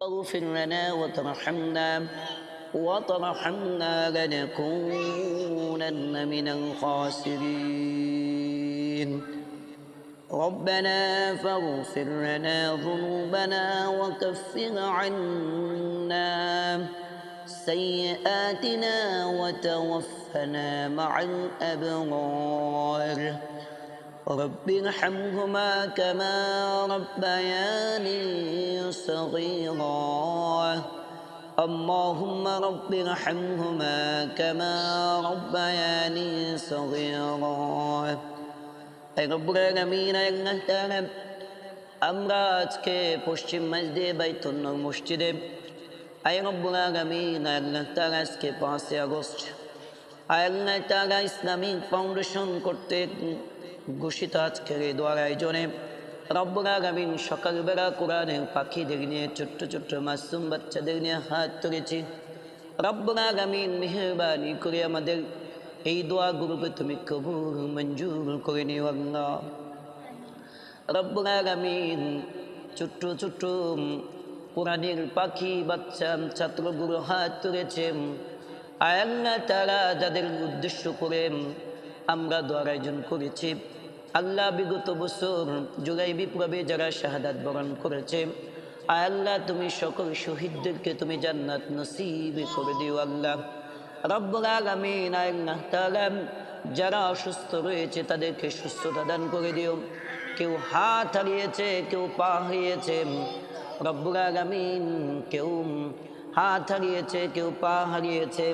اغفر لنا وترحمنا لنكونن من الخاسرين. ربنا فاغفر لنا ذنوبنا وكفر عنا سيئاتنا وتوفنا مع الأبرار. رب ارحمهما كما ربياني صغيرا. اللهم رب ارحمهما كما ربياني صغيرا. রব্বুল আলামিন আল্লাহ তাআলা, আমরা আজকে পশ্চিম মসজিদে বাইতুল নূর মসজিদে রব্বুল আলামিন আল্লাহ তাআলা আজকে 5 আগস্ট আল্লাহ তাআলা ইসলামিক ফাউন্ডেশন কর্তৃক ঘোষিত আজকের এই দোয়ার আয়োজনে রব্বুল আলামিন সকালবেলা কোরআনের পাখিদের নিয়ে ছোট্ট ছোট্ট মাসুম বাচ্চাদের নিয়ে হাত তুলেছি। রব্বুল আলামিন মেহেরবানি করে আমাদের এই দোয়া গ্রুপে তুমি কবুল মঞ্জুর করে নিও আল্লাহ। রব্বুল আলামিন ছোট্ট ছোট্ট কোরআনের পাখি বাচ্চা ছাত্রগুলো হাত তুলেছে, আল্লাহ তাআলা যাদের উদ্দেশ্য করে আমরা দোয়ার আয়োজন করেছি, আল্লাহ বিগত বছর জুলাই বিপ্লবে যারা শাহাদাত বরণ করেছে, আল্লাহ তুমি সকল শহীদদেরকে তুমি জান্নাত নসিব করে দিও আল্লাহ। রব্বুল আলামিন আল্লাহ তাআলা যারা অসুস্থ রয়েছে তাদেরকে সুস্থতা দান করে দিও। কেউ হাত হারিয়েছে, কেউ পা হারিয়েছে, রব্বুল আলামিন কেউ হাত হারিয়েছে, কেউ পা হারিয়েছে,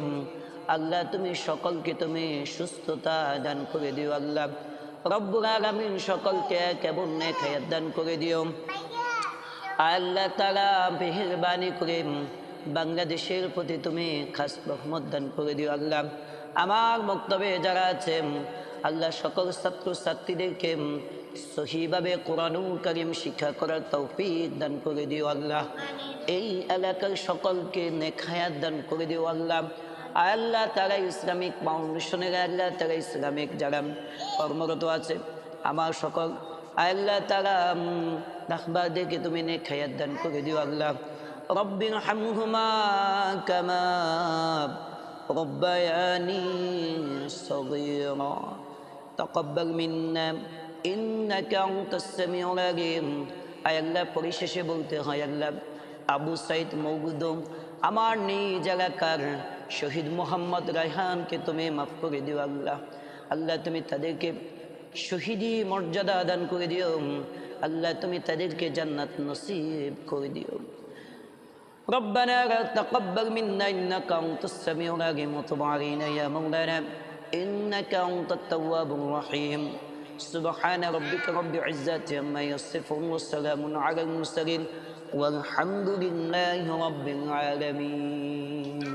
আল্লাহ তুমি সকলকে তুমি সুস্থতা দান করে দিও আল্লাহ। রব্বুল আলামিন সকলকে কেবল নেক হায়াত দান করে দিও আল্লাহ তাআলা। মেহেরবানি করে বাংলাদেশের প্রতি তুমি খাস রহমত দান করে দিও আল্লাহ। আমার বক্তব্যে যারা আছে আল্লাহ সকল ছাত্র ছাত্রীদেরকে সহিভাবে কোরআনুল কারীম শিক্ষা করার তৌফিক দান করে দিও আল্লাহ। এই এলাকার সকলকে নেক হায়াত দান করে দিও আল্লাহ। আল্লাহ তারা ইসলামিক ফাউন্ডেশনের আল্লাহ তারা ইসলামিক যারা কর্মরত আছে আমার সকল আল্লাহ তারা রাহবারদেরকে তুমি নেক হায়াত দান করে দিও আল্লাহ। رب ارحمهما كما ربياني صغيرا تقبل منا إنك أنت السميع العليم। আয় আল্লাহ, পরিশেষে বলতে হয় আল্লাহ, আবু সাইদ মওদুদ আমার নিজ এলাকার শহীদ মোহাম্মদ রায়হানকে তুমি মাফ করে দিও আল্লাহ। আল্লাহ তুমি তাদেরকে শহীদি মর্যাদা দান করে দিও আল্লাহ। তুমি তাদেরকে জান্নাত নসিব করে দিও। ربنا تقبل منا إنك أنت السميع العليم وتب علينا يا مولانا إنك أنت التواب الرحيم. سبحان ربك رب العزة عما يصفون والسلام على المرسلين والحمد لله رب العالمين.